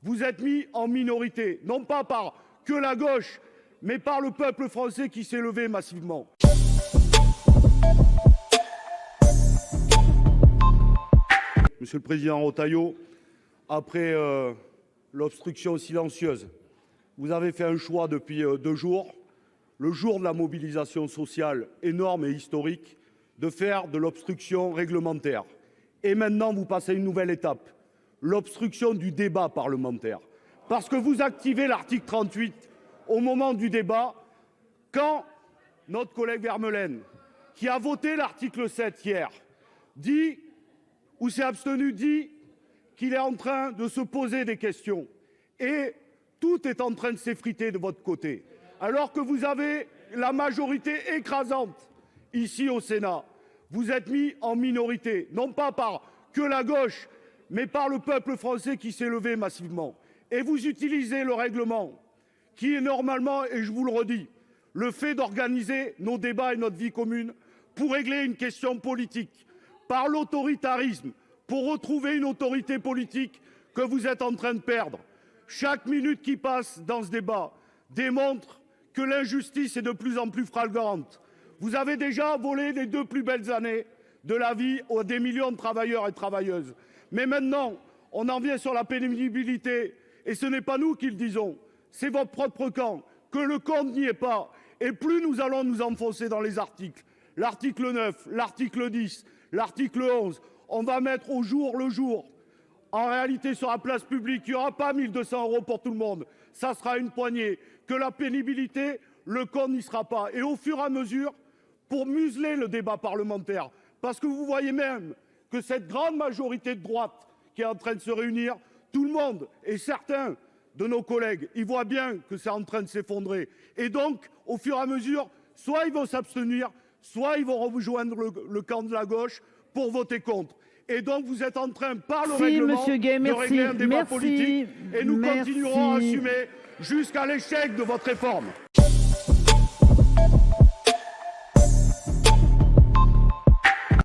vous êtes mis en minorité, non pas par que la gauche, mais par le peuple français qui s'est levé massivement. Monsieur le Président Retailleau, après l'obstruction silencieuse, vous avez fait un choix depuis 2 jours, le jour de la mobilisation sociale énorme et historique, de faire de l'obstruction réglementaire. Et maintenant, vous passez à une nouvelle étape, l'obstruction du débat parlementaire. Parce que vous activez l'article 38 au moment du débat, quand notre collègue Vermeulen, qui a voté l'article 7 hier, dit, ou s'est abstenu, dit qu'il est en train de se poser des questions. Et tout est en train de s'effriter de votre côté. Alors que vous avez la majorité écrasante ici au Sénat, vous êtes mis en minorité, non pas par que la gauche, mais par le peuple français qui s'est levé massivement. Et vous utilisez le règlement, qui est normalement, et je vous le redis, le fait d'organiser nos débats et notre vie commune pour régler une question politique, par l'autoritarisme, pour retrouver une autorité politique que vous êtes en train de perdre. Chaque minute qui passe dans ce débat démontre que l'injustice est de plus en plus flagrante. Vous avez déjà volé les 2 plus belles années de la vie à des millions de travailleurs et travailleuses. Mais maintenant, on en vient sur la pénibilité. Et ce n'est pas nous qui le disons, c'est votre propre camp, que le compte n'y est pas. Et plus nous allons nous enfoncer dans les articles, l'article 9, l'article 10, l'article 11, on va mettre au jour le jour. En réalité, sur la place publique, il n'y aura pas 1 200 € pour tout le monde. Ça sera une poignée. Que la pénibilité, le compte n'y sera pas. Et au fur et à mesure, pour museler le débat parlementaire, parce que vous voyez même que cette grande majorité de droite qui est en train de se réunir, tout le monde et certains de nos collègues, ils voient bien que c'est en train de s'effondrer. Et donc, au fur et à mesure, soit ils vont s'abstenir, soit ils vont rejoindre le camp de la gauche pour voter contre. Et donc, vous êtes en train, par le règlement, de régler un débat politique. Et nous continuerons à assumer jusqu'à l'échec de votre réforme.